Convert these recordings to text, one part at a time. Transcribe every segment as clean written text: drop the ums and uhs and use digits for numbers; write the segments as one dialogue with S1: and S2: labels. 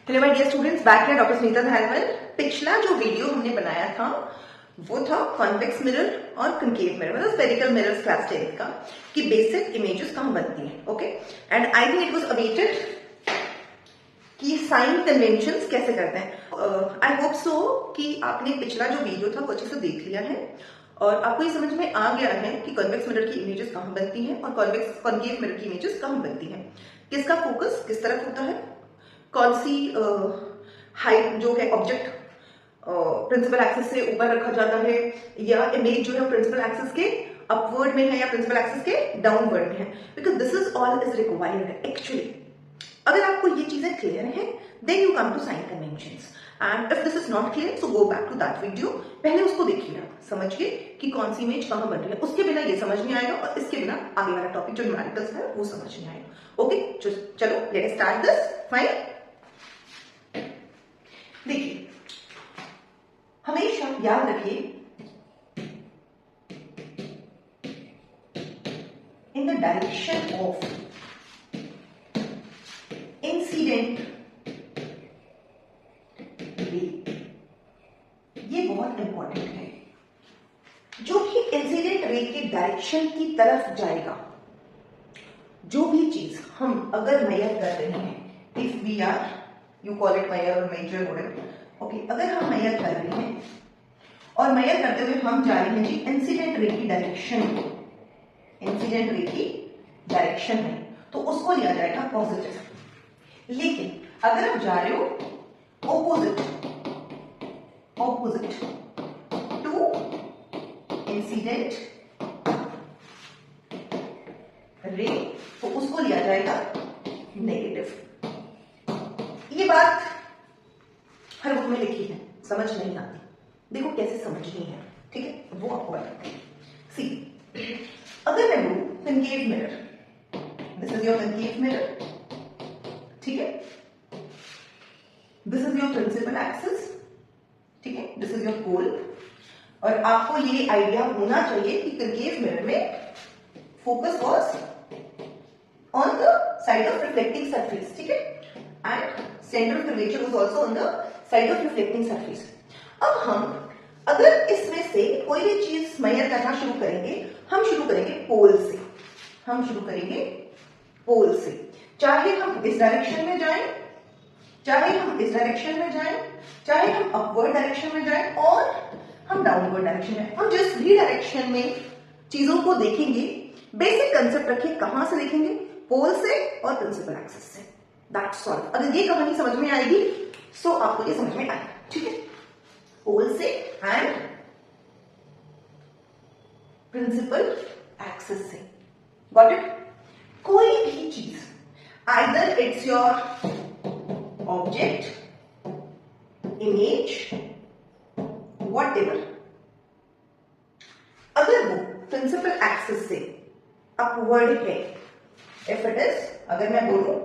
S1: Hello my dear students, back है doctor Sunita Dharwal. पिछला जो वीडियो हमने बनाया था वो था कॉन्वेक्स मिरर और कंकेव मिरर, मतलब स्फेरिकल मिरर्स क्लास 10 का, कि बेसिक इमेजेस कहां बनती हैं। Okay, and I think it was awaited कि साइन कन्वेंशंस कैसे करते हैं। आई होप सो कि आपने पिछला जो वीडियो था वो अच्छे से देख लिया है और आपको ये समझ में आ गया है कि कॉन्वेक्स मिरर की इमेजेस कहां बनती हैं और कॉन्केव मिरर की इमेजेस कहां बनती हैं, किसका फोकस किस तरफ होता है, कौन सी हाइट जो है ऑब्जेक्ट प्रिंसिपल एक्सिस से ऊपर रखा जाता है या इमेज जो है प्रिंसिपल एक्सिस के अपवर्ड में है या प्रिंसिपल एक्सिस के डाउनवर्ड में है, because this is all is required actually. अगर आपको ये चीजें क्लियर है then you come to sign conventions, and if this is not clear so go back to that video. पहले उसको देखिए, आप समझिए कि कौन सी इमेज कहां बन रही है, उसके बिना ये समझ नहीं आएगा और इसके बिना आगे वाला टॉपिक जो न्यूमेरिकल्स है वो समझ नहीं आएगा। ओके, चलो लेट्स स्टार्ट दिस। फाइन, देखिए हमेशा याद रखिए in the direction of incident ray, ये बहुत इंपॉर्टेंट है। जो भी इंसिडेंट रे के डायरेक्शन की तरफ जाएगा, जो भी चीज हम अगर मेजर कर रहे हैं, if we are, you call it measure और मेजर व्हाटएवर, ओके, अगर हम मेजर कर रहे हैं और मेजर करते हुए हम जा रहे हैं जी इंसिडेंट रे की डायरेक्शन में, इंसिडेंट रे की डायरेक्शन में, तो उसको लिया जाएगा पॉजिटिव। लेकिन अगर आप जा रहे हो ऑपोजिट टू इंसिडेंट रे, तो उसको लिया जाएगा नेगेटिव। ये बात हर बुक में लिखी है, समझ नहीं आती, देखो कैसे समझनी है, ठीक है, वो आपको बताते हैं। सी, अगर मैं बोलूं concave mirror, this is your concave mirror, ठीक है, this is your principal axis, ठीक है, दिस इज योर पोल, और आपको ये आइडिया होना चाहिए कि कंकेव मिरर में focus was on the side of reflecting surface, ठीक है, and centre of curvature was also on the side of reflecting surface. अब हम अगर इसमें से कोई भी चीज मेजर करना शुरू करेंगे, हम शुरू करेंगे पोल से, हम शुरू करेंगे पोल से, चाहे हम इस डायरेक्शन में जाएं, चाहे हम इस डायरेक्शन में जाएं, चाहे हम अपवर्ड डायरेक्शन में जाएं और हम डाउनवर्ड डायरेक्शन में, हम जिस भी डायरेक्शन में चीजों को देखेंगे, बेसिक कंसेप्ट रखिए, कहां से देखेंगे, पोल से और प्रिंसिपल एक्सिस से, दैट्स ऑल। अगर ये कहानी समझ में आएगी सो आपको ये समझ में आएगा, ठीक है, पोल से एंड प्रिंसिपल एक्सिस से, गॉट इट। कोई भी चीज, either it's your object, image, whatever, अगर वो प्रिंसिपल एक्सिस से अपवर्ड है, इफ इट इज, अगर मैं बोलूं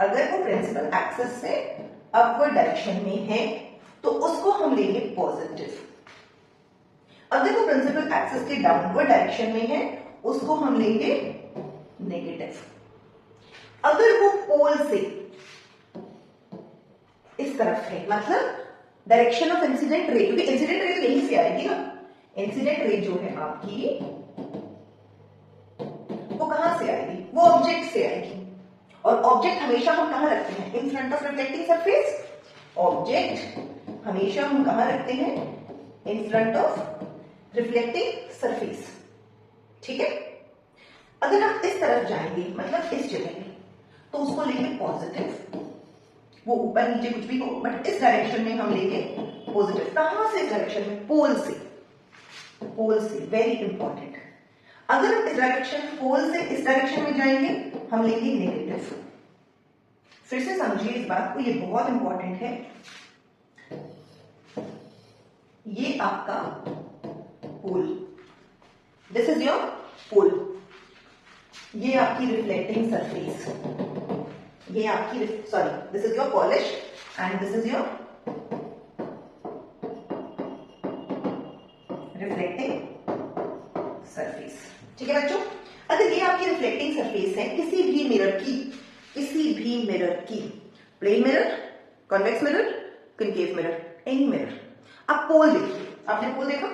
S1: अगर वो प्रिंसिपल एक्सिस से अपवर्ड डायरेक्शन में है तो उसको हम लेंगे पॉजिटिव। अगर वो प्रिंसिपल एक्सिस के डाउनवर्ड डायरेक्शन में है उसको हम लेंगे नेगेटिव। अगर वो पोल से इस तरफ है, मतलब डायरेक्शन ऑफ इंसिडेंट रे, क्योंकि इंसिडेंट रे तो यहीं से आएगी ना, इंसिडेंट रे जो है आपकी वो कहां से आएगी, वो ऑब्जेक्ट से आएगी, और ऑब्जेक्ट हमेशा हम कहां रखते हैं, in front of reflecting surface. Object हमेशा हम कहां रखते हैं, in front of reflecting surface, ठीक है। अगर हम इस तरफ जाएंगे, मतलब इस जगह में, तो उसको लेंगे पॉजिटिव, वो ऊपर नीचे कुछ भी हो, बट इस डायरेक्शन में हम लेंगे पॉजिटिव। कहां से इस डायरेक्शन में, पोल से, पोल से, वेरी इंपॉर्टेंट। अगर हम इस डायरेक्शन, पोल से इस डायरेक्शन में जाएंगे हम लेंगे नेगेटिव। फिर से समझिए इस बात को, ये बहुत इंपॉर्टेंट है। ये आपका पोल, दिस इज योर पोल, ये आपकी रिफ्लेक्टिंग सरफेस, ये आपकी, sorry, this is your polish and this is your reflecting surface, ठीक है बच्चों। अगर ये आपकी रिफ्लेक्टिंग सरफेस है किसी भी मिरर की, किसी भी मिरर की, plane mirror, convex mirror, concave mirror, any mirror. अब पोल देखिए, आपने पोल देखा,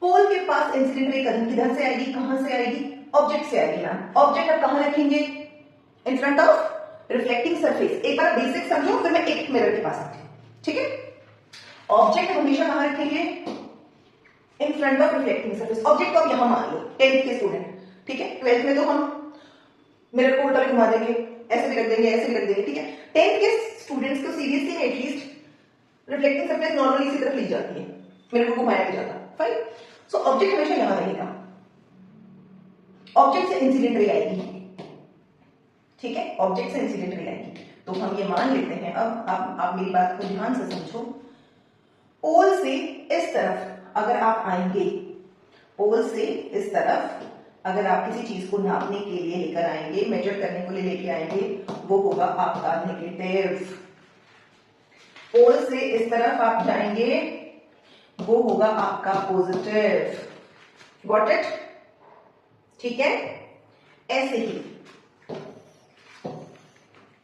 S1: पोल के पास इंसिडेंट रे किधर से आएगी, कहां से आएगी, ऑब्जेक्ट से आएगी मैम। ऑब्जेक्ट आप कहां रखेंगे, in front of reflecting surface. एक बार बेसिक समझो फिर मैं एक मिरर के पास आती हूँ, ठीक है। ऑब्जेक्ट हमेशा कहां रखेंगे, in front of reflecting surface. Object को आप यहां मान लो, 10th के स्टूडेंट, ठीक है। 12th में तो हम मिरर को उल्टा भी घुमा देंगे, ऐसे भी रख देंगे, ऐसे भी रख देंगे, ठीक है। 10th के स्टूडेंट्स को seriously at least reflecting surface normally इसी तरफ ली जाती है, मिरर को घुमाया नहीं जाता, फाइन। सो ऑब्जेक्ट हमेशा यहां रहेगा, ऑब्जेक्ट से इंसिडेंट रे आएगी, ठीक है, ऑब्जेक्ट से इंसिडेंट रे आएगी। तो हम ये मान लेते हैं, अब आप मेरी बात को ध्यान से समझो। पोल से इस तरफ अगर आप आएंगे, पोल से इस तरफ अगर आप किसी चीज को नापने के लिए लेकर आएंगे, मेजर करने के लिए लेके आएंगे, वो होगा आपका नेगेटिव। पोल से इस तरफ आप जाएंगे, वो होगा आपका पॉजिटिव। गॉट इट, ठीक है। ऐसे ही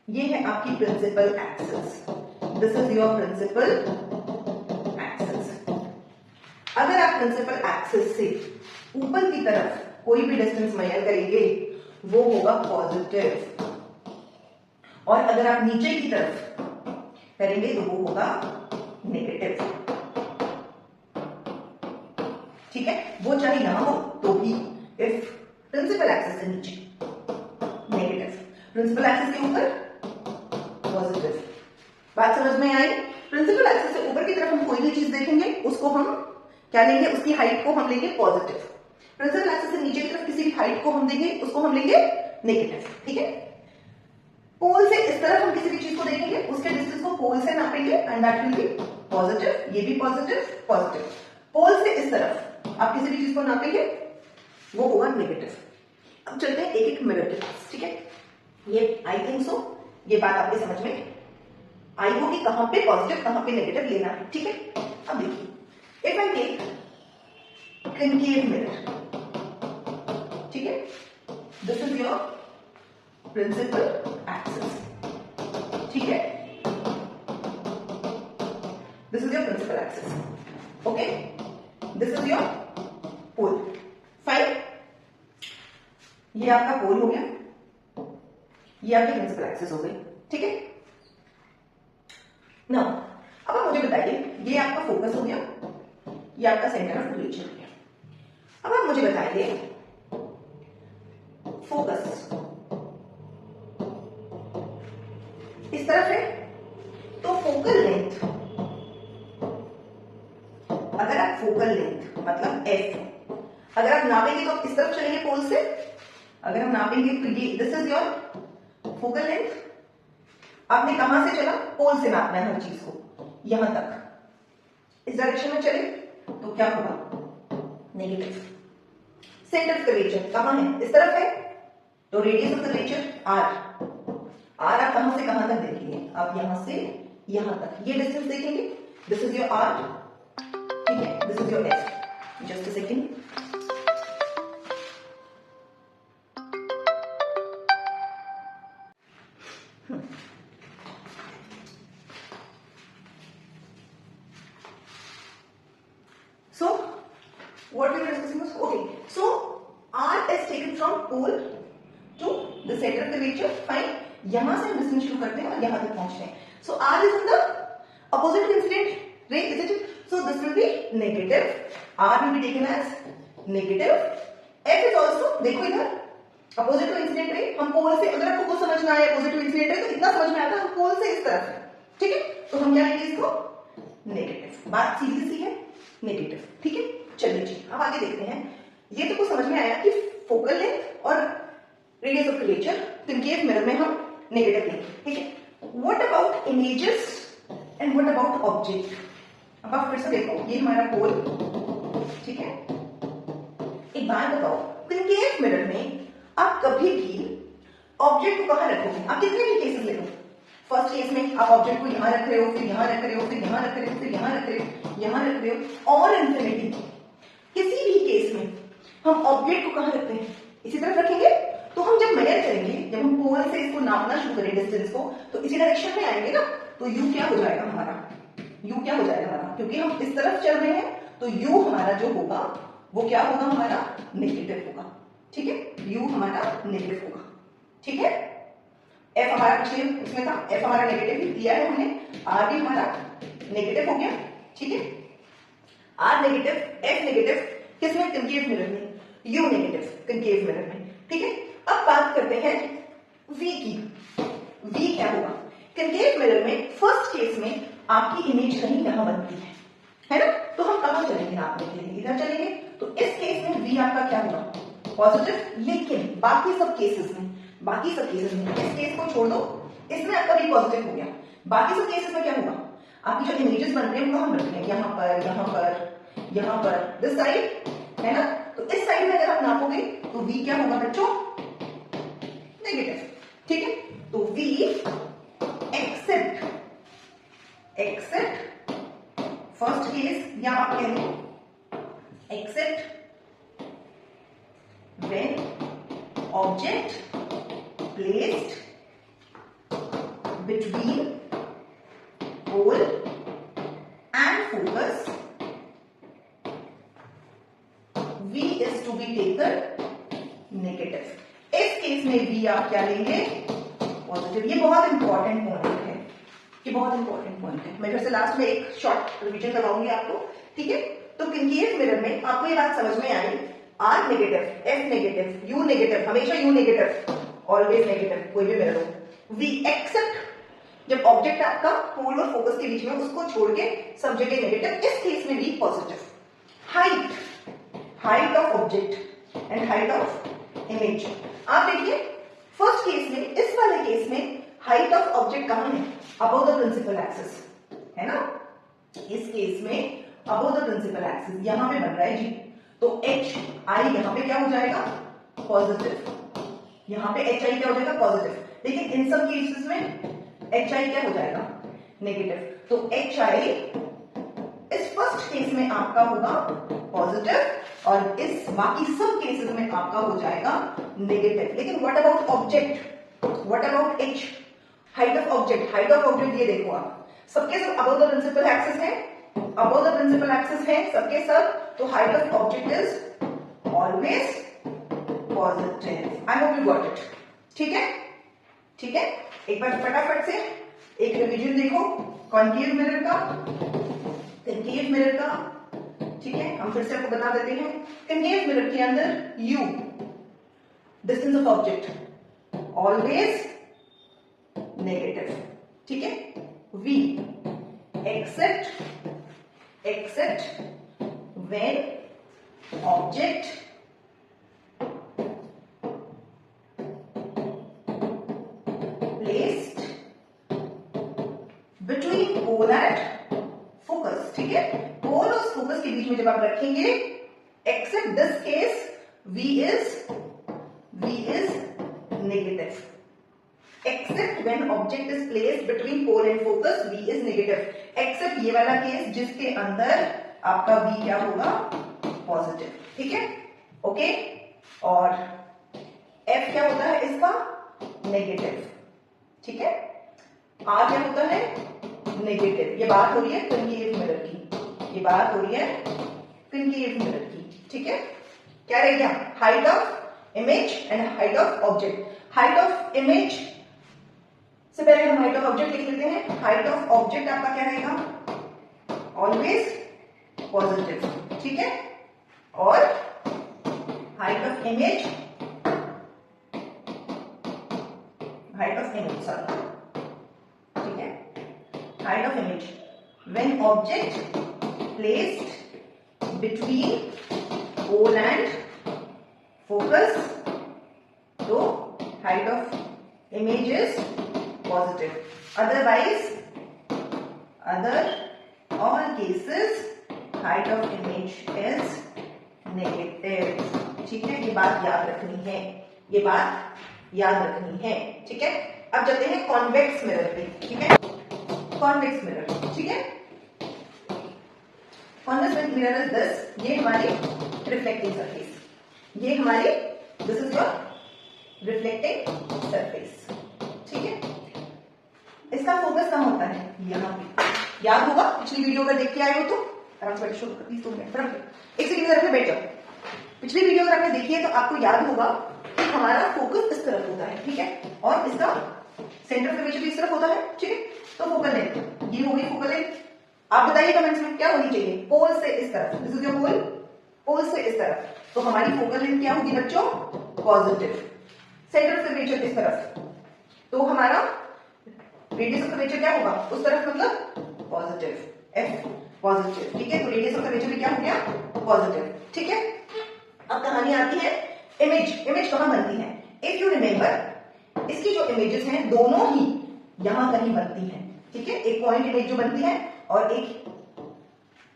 S1: ये है आपकी principal axis, this is your principal axis. अगर आप प्रिंसिपल एक्सिस से ऊपर की तरफ कोई भी डिस्टेंस मेजर करेंगे, वो होगा पॉजिटिव, और अगर आप नीचे की तरफ करेंगे तो वो होगा नेगेटिव, ठीक है। वो चाहे यहां हो तो भी, इफ प्रिंसिपल एक्सिस से नीचे नेगेटिव, प्रिंसिपल एक्सिस के ऊपर पॉजिटिव। बात समझ में आई। प्रिंसिपल एक्सिस से ऊपर की तरफ हम कोई भी चीज देखेंगे, उसको हम क्या लेंगे, उसकी हाइट को हम लेंगे पॉजिटिव। प्रिंसिपल एक्सिस से नीचे की तरफ किसी भी हाइट को हम देंगे, उसको हम लेंगे नेगेटिव, ठीक है। पोल से इस तरफ हम किसी भी चीज को देखेंगे, उसके डिस्टेंस को पोल से नापेंगे and that will be positive, ये भी पॉजिटिव पॉजिटिव। पोल से इस तरफ आप किसी भी चीज को नापेंगे, वो होगा नेगेटिव। अब चलते हैं एक एक मिरर के पास, ठीक है। ये आई थिंक सो ये बात आपके समझ में आई होगी, कहां पे पॉजिटिव कहां पे नेगेटिव लेना है, ठीक है। अब देखिए, if I take concave mirror, ठीक है, this is your principal axis, ठीक है, this is your principal axis, okay, this is your pole, fine. ये आपका पोल हो गया, ये आपकी प्रिंसिपल एक्सिस हो गई, ठीक है। नाउ अब आप मुझे बताइए, ये आपका फोकस हो गया, ये आपका सेंटर ऑफ कर्वेचर हो गया। अब आप मुझे बताइए, फोकस इस तरफ है तो फोकल लेंथ, अगर आप फोकल लेंथ मतलब एफ अगर आप नापेंगे तो आप इस तरफ चलेंगे पोल से, अगर हम नापेंगे तो ये this is your focal length. आपने कहां से चला, पोल से नापना है हर चीज को, यहां तक इस डायरेक्शन में चले तो क्या होगा, नेगेटिव। सेंटर ऑफ कर्वेचर कहां है, इस तरफ है तो radius of curvature R. R आप कहां से कहां तक देखेंगे, आप यहां से यहां तक ये डिस्टेंस देखेंगे, दिस इज योर आर, ठीक है, this is your F. Just a second, so what we are discussing is, okay, so r is taken from pole to the center of curvature, fine। यहां से हम distance शुरू करते हैं और यहां तक पहुंचते हैं, so r is in the opposite to incident ray, isn't it? So this will be negative, r will be taken as negative, f is also, देखो इधर अपोजिट टू इंसिडेंट रे, हम पोल से, अगर आपको कुछ समझ ना आए अपोजिट टू इंसिडेंट रे तो इतना समझ में आता है, हम पोल से इस तरफ है, ठीक है, तो हम क्या लेंगे इसको नेगेटिव। बात सीधी सी है, नेगेटिव, ठीक है। चलिए जी, अब आगे देखते हैं। ये तो कुछ समझ में आया कि फोकल लेंथ और radius of curvature concave mirror में हम नेगेटिव लेंगे, ठीक है। What about images and what about object. अब आप फिर से देखो, ये हमारा पोल, ठीक है। एक बात बताओ, कनकेव मिरर में आप कभी भी ऑब्जेक्ट को कहां रखोगे, आप कितने भी केसेस ले लो, फर्स्ट केस में आप ऑब्जेक्ट को यहां रख रहे हो, फिर यहां रख रहे हो, फिर यहां रख रहे हो, फिर यहां रख रहे हो, यहां रख रहे हो, और इंफिनिटी किसी भी केस में हम ऑब्जेक्ट को कहां रखते हैं, इसी तरफ रखेंगे तो हम हम जब मेजर करेंगे, जब हम पोल से इसको नापना शुरू करें डिस्टेंस को, तो इसी डायरेक्शन में आएंगे ना, तो u क्या हो जाएगा हमारा, u क्या हो जाएगा हमारा, क्योंकि हम इस तरफ चल रहे हैं तो u हमारा जो होगा वो क्या होगा, हमारा नेगेटिव होगा। ठीक है, u हमारा नेगेटिव होगा। ठीक है, f हमारा पिछले उसमें था, f हमारा नेगेटिव दिया है हमने, r भी हमारा नेगेटिव हो गया। ठीक है, r नेगेटिव, f नेगेटिव, किसमें, कनकेव मिरर में, u नेगेटिव कनकेव मिरर में। ठीक है, अब बात करते हैं v की। v क्या होगा, कनकेव मिरर में फर्स्ट केस में आपकी इमेज कहीं यहां बनती है ना, तो हम कहां चलेंगे नापने के लिए, इधर चलेंगे, तो इस केस में v आपका क्या होगा, पॉजिटिव। लेकिन बाकी सब केसेस में, इस केस को छोड़ दो, इसमें आपका v पॉजिटिव हो गया, बाकी सब केसेस में क्या होगा, आपकी जो इमेजेस बन रहे हैं वो हम रख रहे हैं यहाँ पर, यहाँ पर, यहाँ पर, दिस साइड है ना, तो इस साइड में अगर आप नापोगे तो v क्या होगा बच्चों, नेगेटिव। ठीक है, तो v एक्सेप्ट फर्स्ट केस, या आप कह लो except when object placed between pole and focus, v is to be taken negative. इस केस में v आप क्या लेंगे, पॉजिटिव। ये बहुत इंपॉर्टेंट पॉइंट है, ये बहुत इंपॉर्टेंट पॉइंट है। मैं फिर से लास्ट में एक शॉर्ट रिवीजन करवाऊंगी आपको। ठीक है, तो कनकेव मिरर में आपको ये बात समझ में आई, r negative, f negative, u negative, हमेशा u नेगेटिव, ऑलवेज नेगेटिव, कोई भी मिरर हो। v एक्सेप्ट जब ऑब्जेक्ट आपका पोल और फोकस के बीच में, उसको छोड़ के सब जगह नेगेटिव, इस केस में v positive. Height of object and height of image, आप देखिए फर्स्ट केस में, इस वाले केस में हाइट ऑफ ऑब्जेक्ट कहां है, अबव द प्रिंसिपल एक्सिस है ना, इस केस में अबव द प्रिंसिपल एक्सिस यहां पे बन रहा है जी, तो h i यहां पे क्या हो जाएगा, पॉजिटिव, यहां पे h i क्या हो जाएगा, पॉजिटिव। लेकिन इन सब केसेस में h i क्या हो जाएगा, नेगेटिव, तो h i इस फर्स्ट केस में आपका होगा पॉजिटिव, और इस बाकी सब केसेस में आपका हो जाएगा नेगेटिव। लेकिन what about object, what about h, height of object, height of object ये देखो आप, सबके सब अबव द प्रिंसिपल एक्सिस है, अबव द प्रिंसिपल एक्सिस है सबके सब, तो height of object is always positive. I hope you got it. ठीक है, ठीक है, एक बार फटाफट से एक रिवीजन देखो कॉन्केव मिरर का, कनकेव मिरर का। ठीक है, हम फिर से आपको बता देते हैं, कनकेव मिरर के अंदर u distance of object always negative. ठीक है, v except when object placed between pole and focus. ठीक है, पोल और फोकस के बीच में जब आप रखेंगे, except this case v is negative, except when object is placed between pole and focus v is negative, except ये वाला केस जिसके अंदर आपका v क्या होगा, पॉजिटिव। ठीक है, ओके, और f क्या होता है इसका, नेगेटिव। ठीक है, r क्या होता है, नेगेटिव। ये बात हो रही है कनकेव मिरर की, ये बात हो रही है कनकेव मिरर की। ठीक है, क्या रह गया, height of image and height of object. Height of image से पहले हम हाइट ऑफ ऑब्जेक्ट लिख लेते हैं। हाइट ऑफ ऑब्जेक्ट आपका क्या रहेगा, ऑलवेज पॉजिटिव। ठीक है, और हाइट ऑफ इमेज, सॉरी, ठीक है, height of image when object placed between pole and focus, तो height of image is positive. Otherwise, other all cases height of image is negative. ठीक है, ये बात याद रखनी है, ये बात याद रखनी है। ठीक है, अब चलते हैं कॉन्वेक्स मिरर पे। ठीक है, कॉन्वेक्स मिरर। ठीक है, कॉन्वेक्स मिरर इज दिस, ये हमारी रिफ्लेक्टिंग सरफेस, ये हमारी, this is your reflecting surface. ठीक है, इसका फोकस कहाँ होता है? यहाँ पे। याद होगा पिछली वीडियो अगर देख के आए हो तो आराम से शुरू कर, प्लीज 2 मिनट फटाफट एक सेकंड जरा बैठ जाओ। पिछली वीडियो अगर आपने देखी है तो आपको याद होगा कि हमारा फोकस इस तरफ होता है, ठीक है, और इसका सेंटर ऑफ कर्वेचर भी इस तरफ होता है, ठीक है। तो फोकल लेंथ ये हो गई फोकल लेंथ। आप बताइए कमेंट्स में क्या होनी चाहिए? पोल से इस तरफ, दिस इज योर पोल, पोल से इस तरफ, तो हमारी फोकल लेंथ क्या होगी बच्चों? पॉजिटिव। सेंटर ऑफ कर्वेचर इस तरफ, तो हमारा रेडियस ऑफ कर्वेचर क्या होगा? उस तरफ, मतलब पॉजिटिव, एफ पॉजिटिव। ठीक है, तो रेडियस ऑफ कर्वेचर भी क्या हो गया? पॉजिटिव। ठीक है, अब कहानी आती है इमेज। इमेज कहां बनती है? इफ यू रिमेंबर, इसकी जो इमेजेस हैं दोनों ही यहां कहीं बनती हैं। ठीक है, एक पॉइंट इमेज जो बनती है और एक,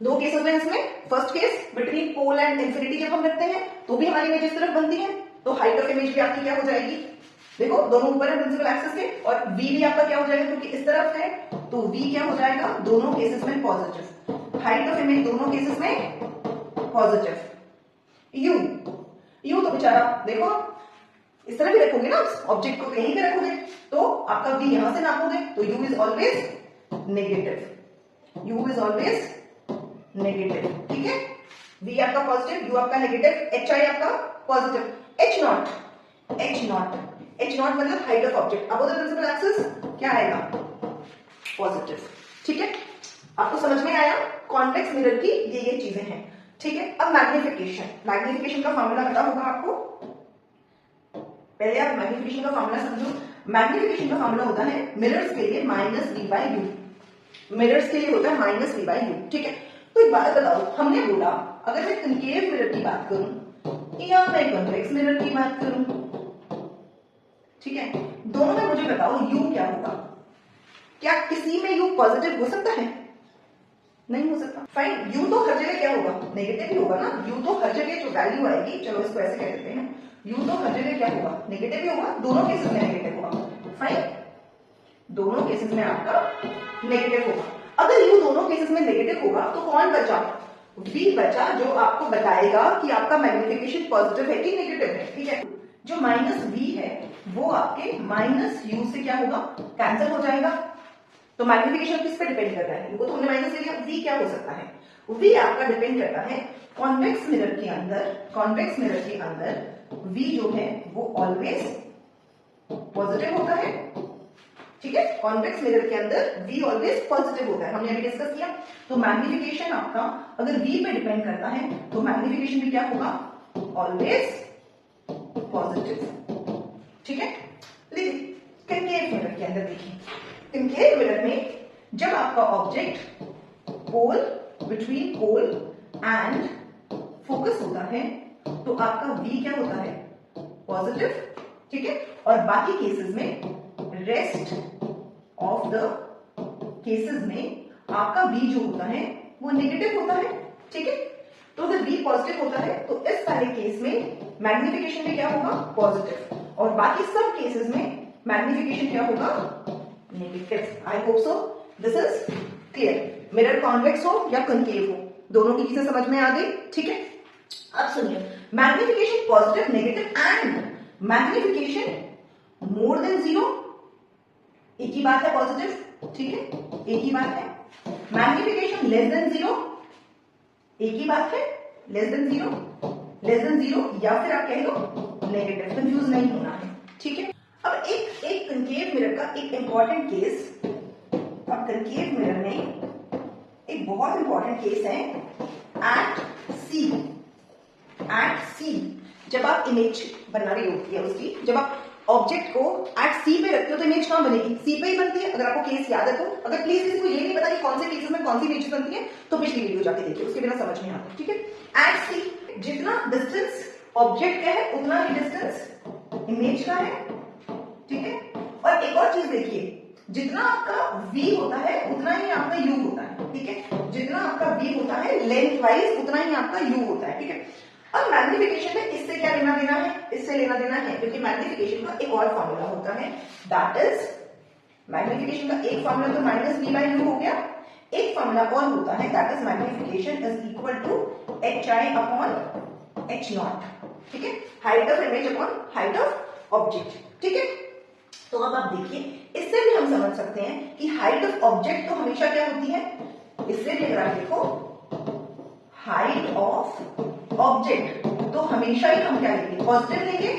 S1: दो केसेस में इसमें। First case between pole and infinity जब हम रखते हैं तो भी हमारी इमेज इस तरफ बनती है, तो हाइट ऑफ इमेज भी आपकी क्या हो जाएगी? देखो दोनों ऊपर है प्रिंसिपल एक्सिस के, और v भी आपका क्या हो जाएगा? क्योंकि इस तरफ है तो v क्या हो जाएगा? दोनों केसेस में पॉजिटिव। हाइट ऑफ इमेज दोनों केसेस में पॉजिटिव। u तो बेचारा देखो इस तरह भी रखोगे ना, ऑब्जेक्ट को कहीं पे रखोगे तो आपका v यहां से नापोगे तो u is always negative. u is always negative. ठीक है, v आपका पॉजिटिव, u आपका नेगेटिव, hi आपका पॉजिटिव। h नॉट मतलब height of object above the principal axis क्या आएगा? पॉजिटिव। ठीक है, आपको समझ में आया कॉन्वेक्स मिरर की ये चीजें हैं। ठीक है, अब मैग्निफिकेशन। मैग्निफिकेशन का फॉर्मूला पता होगा आपको, पहले आप मैग्निफिकेशन का फॉर्मूला समझो। मैग्निफिकेशन का फॉर्मूला होता है मिरर्स के लिए -v/u। मिरर्स के लिए होता है -v/u। ठीक है, तो एक बात बताओ, हमने बोला अगर मैं कनकेव मिरर की बात करूं या मैं कॉन्वेक्स मिरर की बात करूं, ठीक है, दोनों में मुझे बताओ u क्या होगा? क्या किसी में u पॉजिटिव हो सकता है? नहीं हो सकता। फाइन, u तो हर जगह क्या होगा? नेगेटिव ही होगा ना। u तो हर जगह जो वैल्यू आएगी, चलो इसको ऐसे कह देते हैं, u तो हर जगह क्या होगा? नेगेटिव ही होगा। दोनों केसेस में नेगेटिव होगा। फाइन, दोनों केसेस में आपका नेगेटिव होगा। अगर u दोनों केसेस में नेगेटिव होगा तो कौन बचा? v बचा, जो आपको बताएगा कि आपका मैग्निफिकेशन पॉजिटिव है कि नेगेटिव है। ठीक है, जो -v है वो आपके -u से क्या होगा? कैंसिल हो जाएगा। तो मैग्निफिकेशन किस पे डिपेंड कर रहा है? u को तो हमने माइनस ले लिया, v क्या हो सकता है? v आपका डिपेंड करता है कॉन्वेक्स मिरर के अंदर। कॉन्वेक्स मिरर के अंदर v जो है वो ऑलवेज पॉजिटिव होता है। ठीक है, कॉन्वेक्स मिरर के अंदर v ऑलवेज पॉजिटिव होता है, हमने अभी डिस्कस किया। तो मैग्निफिकेशन आपका अगर v पे डिपेंड करता है तो मैग्निफिकेशन भी क्या होगा? Always positive. ठीक है, लेकिन कनकेव मिरर के अंदर देखिए, कनकेव मिरर में जब आपका object pole, between pole and focus होता है तो आपका v क्या होता है? पॉजिटिव। ठीक है, और बाकी केसेस में, रेस्ट ऑफ द केसेस में आपका v जो होता है वो नेगेटिव होता है। ठीक है, तो अगर v पॉजिटिव होता है तो इस सारे केस में मैग्निफिकेशन भी क्या होगा? पॉजिटिव, और बाकी सब केसेस में मैग्निफिकेशन क्या होगा? Negative. I hope so this is clear. Mirror convex हो या कनकेव हो, दोनों की चीजें समझ में आ गई। ठीक है, अब सुनिए, magnification positive, negative and magnification more then 0 एक ही बात है, पॉजिटिव। ठीक है, एक ही बात है। मैग्निफिकेशन लेस देन 0 एक ही बात है, लेस देन 0, लेस देन 0, या फिर आप कह लो नेगेटिव। कंफ्यूज नहीं होना है। ठीक है, अब एक कनकेव मिरर का एक इंपॉर्टेंट केस, अब कनकेव मिरर में एक बहुत इंपॉर्टेंट केस है एट सी। एट सी जब आप इमेज बना रही होती है उसकी, जब आप ऑब्जेक्ट को एट सी पे रखते हो तो इमेज कहां बनेगी? सी पे ही बनती है। अगर आपको केस याद है तो, अगर प्लीज किसी को ये नहीं पता कि कौन से केसेस में कौन सी इमेज बनती है तो पिछली वीडियो जाके देखिए, उसके बिना समझ नहीं आता। ठीक है, एट सी जितना डिस्टेंस ऑब्जेक्ट का है उतना ही डिस्टेंस इमेज का है। ठीक है, और एक और चीज देखिए, जितना आपका v होता है उतना ही आपका u होता है। ठीक है, जितना आपका v होता है लेंथ वाइज उतना ही आपका u होता है। ठीक है, अब मैग्निफिकेशन में इससे क्या लेना देना है? इससे लेना देना है, क्योंकि मैग्निफिकेशन का एक और फॉर्मूला होता है, दैट इज मैग्निफिकेशन का एक फॉर्मूला तो -v/u हो गया, एक फॉर्मूला और होता है that is magnification is equal to hi/h0। ठीक है, height of image upon height of object, ठीक है। तो अब आप देखिए, इससे भी हम समझ सकते हैं कि हाइट ऑफ ऑब्जेक्ट तो हमेशा क्या होती है, इससे भी अगर आप देखो हाइट ऑफ ऑब्जेक्ट तो हमेशा ही हम क्या लेंगे, पॉजिटिव लेंगे।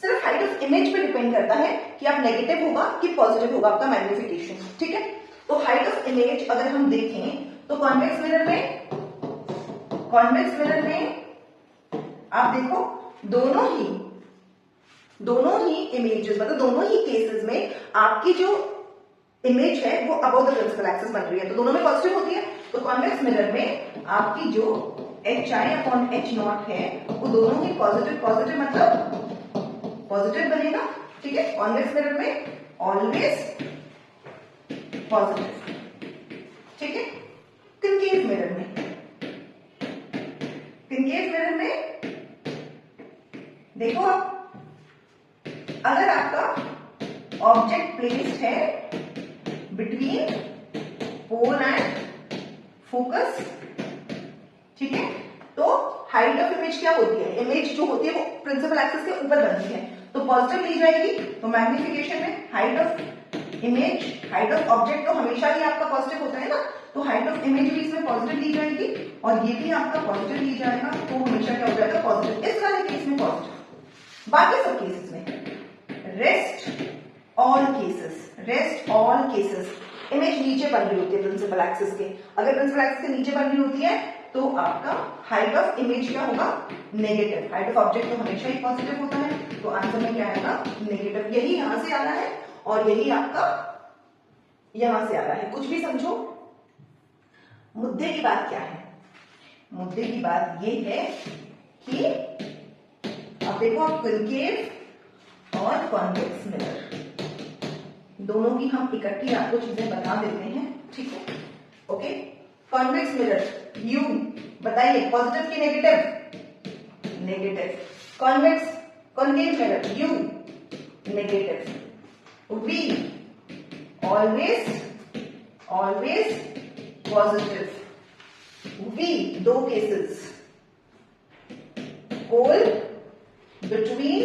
S1: सिर्फ हाइट ऑफ इमेज पे डिपेंड करता है कि आप नेगेटिव होगा कि पॉजिटिव होगा आपका मैग्निफिकेशन, ठीक है। तो हाइट ऑफ इमेज अगर हम देखें तो कॉन्वेक्स मिरर में आप देखो दोनों ही इमेजेस, मतलब दोनों ही केसेस में आपकी जो इमेज है वो अबव द प्रिंसिपल एक्सिस बन रही है, तो दोनों में पॉजिटिव होती है। तो कॉन्वेक्स मिरर में आपकी जो HI/H0 है वो दोनों ही पॉजिटिव मतलब पॉजिटिव बनेगा, ठीक है। कॉन्वेक्स मिरर में ऑलवेज पॉजिटिव, ठीक है। कनकेव मिरर में देखो आप, अगर आपका ऑब्जेक्ट प्लेस्ड है बिटवीन पोल एंड फोकस, ठीक है, तो हाइट ऑफ इमेज क्या होती है, इमेज जो होती है वो प्रिंसिपल एक्सिस के ऊपर बनती है, तो पॉजिटिव ली जाएगी। तो मैग्निफिकेशन में height of image, height of object तो हमेशा ही आपका पॉजिटिव होता है ना, तो हाइट ऑफ इमेज भी इसमें पॉजिटिव ली जाएगी और ये भी आपका पॉजिटिव ली जाएगा, तो हमेशा क्या हो जाएगा, पॉजिटिव। इस वाले केस में पॉजिटिव, बाकी सब केसेस में रेस्ट ऑल केसेस इमेज नीचे बन रही होती है प्रिंसिपल एक्सिस के। अगर प्रिंसिपल एक्सिस के नीचे बन रही होती है तो आपका हाइट ऑफ इमेज क्या होगा, नेगेटिव। हाइट ऑफ ऑब्जेक्ट तो हमेशा ही पॉजिटिव होता है, तो आंसर में क्या आएगा, नेगेटिव। यही यहां से आ रहा है और यही आपका यहां से आ रहा है। कुछ भी समझो, मुद्दे की बात क्या है, मुद्दे की बात ये है कि अब देखो, आप कनकेव और कॉन्वेक्स मिरर दोनों की हम इकट्ठी आपको चीजें बता देते हैं, ठीक है। ओके, कॉन्वेक्स मिरर यू बताइए पॉजिटिव की negative. Convex mirror u negative, v always positive. V दो cases, pole between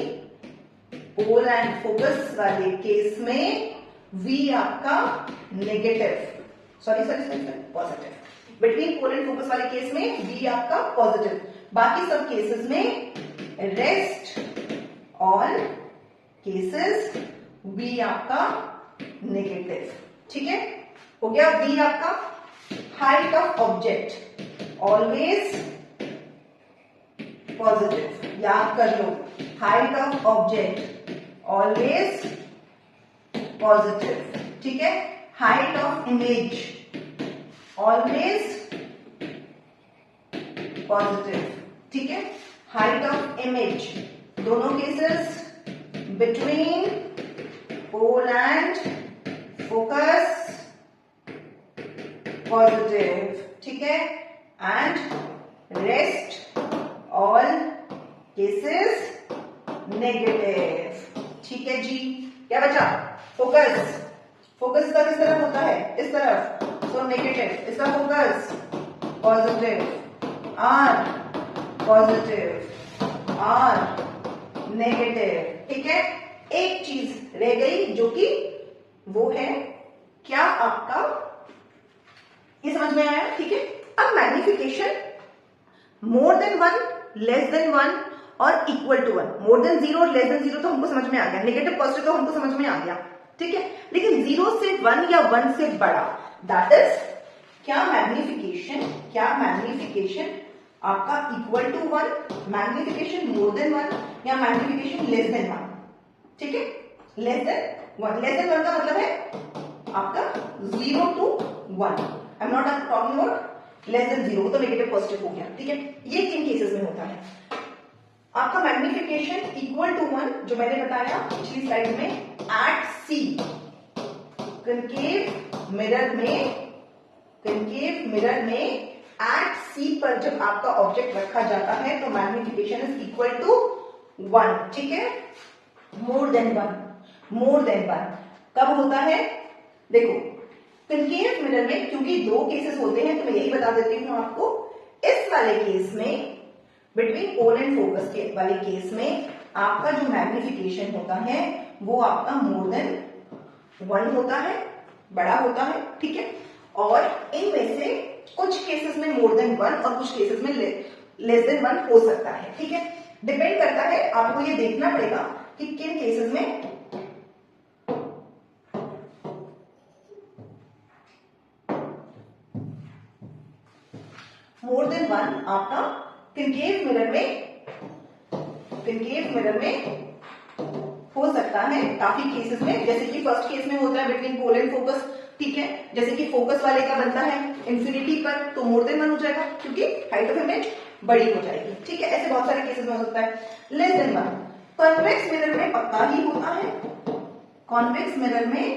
S1: pole and focus वाले केस में V आपका negative, sorry positive. Between pole and focus वाले केस में V आपका positive. बाकी सब केसेस में रेस्ट ऑल केसेस V आपका नेगेटिव, ठीक है। हो गया। V आपका height of object always positive, याद कर लो, height of object always positive, ठीक है। Height of image always positive, ठीक है। हाइट ऑफ इमेज दोनों cases between pole and focus positive, ठीक है। And rest all cases negative, ठीक है जी। क्या बचा, फोकस इसका किस तरफ होता है, इस तरफ, तो नेगेटिव। इसका focus positive, R positive, R negative, ठीक है। एक चीज रह गई जो कि वो है, क्या आपका ये समझ में आया, ठीक है। अब magnification more than 1, less than 1 और इक्वल टू 1। मोर देन 0 और लेस देन 0 तो हमको समझ में आ गया, नेगेटिव पॉजिटिव तो हमको समझ में आ गया, ठीक है। लेकिन 0 से 1 या 1 से बड़ा, दैट इज क्या मैग्निफिकेशन आपका equal to 1, magnification more than 1 या मैग्निफिकेशन लेस देन 1, ठीक है। लेस देन 1 का मतलब है आपका 0 to 1। I am not talking about less than 0, तो नेगेटिव पॉजिटिव हो गया, ठीक है। ये किन केसेस में होता है, आपका मैग्निफिकेशन इक्वल टू 1 जो मैंने बताया पिछली स्लाइड में, एट सी, कनकेव मिरर में एट सी पर जब आपका ऑब्जेक्ट रखा जाता है तो मैग्निफिकेशन इज इक्वल टू 1, ठीक है। मोर देन 1 कब होता है, देखो कनकेव मिरर में क्योंकि 2 केसेस होते हैं तो मैं यही बता देती हूं आपको। इस वाले केस में बिटवीन पोल एंड फोकस के वाले केस में आपका जो मैग्निफिकेशन होता है वो आपका मोर देन 1 होता है, बड़ा होता है, ठीक है। और इनमें से कुछ केसेस में मोर देन 1 और कुछ केसेस में लेस देन 1 हो सकता है, ठीक है। डिपेंड करता है, आपको ये देखना पड़ेगा कि किन केसेस में मोर देन 1 आपका कनकेव मिरर में हो सकता है काफी केसेस में, जैसे कि फर्स्ट केस में होता है बिटवीन पोल एंड फोकस, ठीक है। जैसे कि फोकस वाले का बनता है इंफिनिटी पर, तो मोर देन 1 हो जाएगा क्योंकि हाइट ऑफ इमेज बड़ी हो जाएगी, ठीक है। ऐसे बहुत सारे केसेस में हो सकता है लेस देन 1। कॉन्वेक्स मिरर में पक्का ही होता है, कॉन्वेक्स मिरर में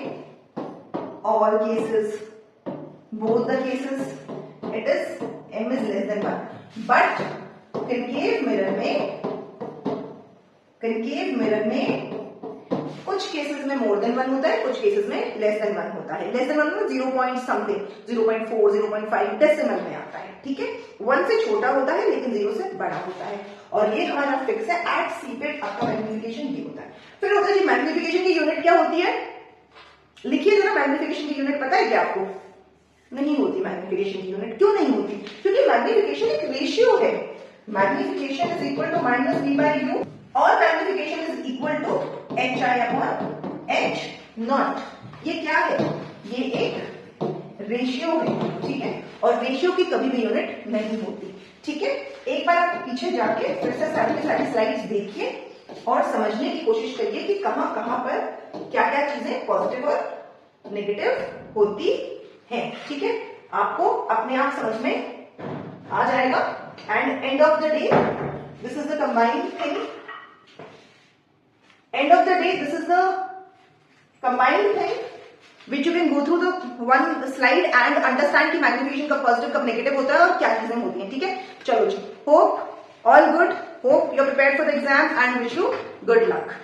S1: all cases, both the cases it is m is less than 1, but concave mirror में कुछ केसेस में मोर देन 1 होता है, कुछ केसेस में लेस देन 1 होता है। लेस देन 1 में 0 पॉइंट समथिंग, 0.4, 0.5 डेसिमल में आता है, ठीक है। 1 से छोटा होता है लेकिन 0 से बड़ा होता है, और ये हमारा फिक्स है। एट सीपेट आपका मैग्निफिकेशन ये होता है। फिर होता है जी मैग्निफिकेशन की यूनिट क्या होती है, लिखिए जरा। मैग्निफिकेशन की यूनिट पता है क्या आपको? नहीं होती मैग्निफिकेशन की यूनिट। क्यों नहीं होती? क्योंकि मैग्निफिकेशन एक रेशियो है। Magnification is equal to minus v by u, और magnification is equal to h i upon h nought. ये क्या है? ये एक रेशियो है, ठीक है। और रेशियो की कभी भी यूनिट नहीं होती, ठीक है। एक बार आप पीछे जाके फिर से सारी स्लाइड्स देखिए और समझने की कोशिश करिए कि कहां कहां पर क्या क्या चीजें पॉजिटिव और नेगेटिव होती है, ठीक है। आपको अपने आप समझ में आ जाएगा। And end of the day this is the combined thing, end of the day this is the combined thing which you can go through the one slide and understand कि मैग्निफिकेशन कब पॉजिटिव कब negative होता है और क्या चीजें होती हैं, ठीक है। चलो जी, hope all good, hope you are prepared for the exam and wish you good luck.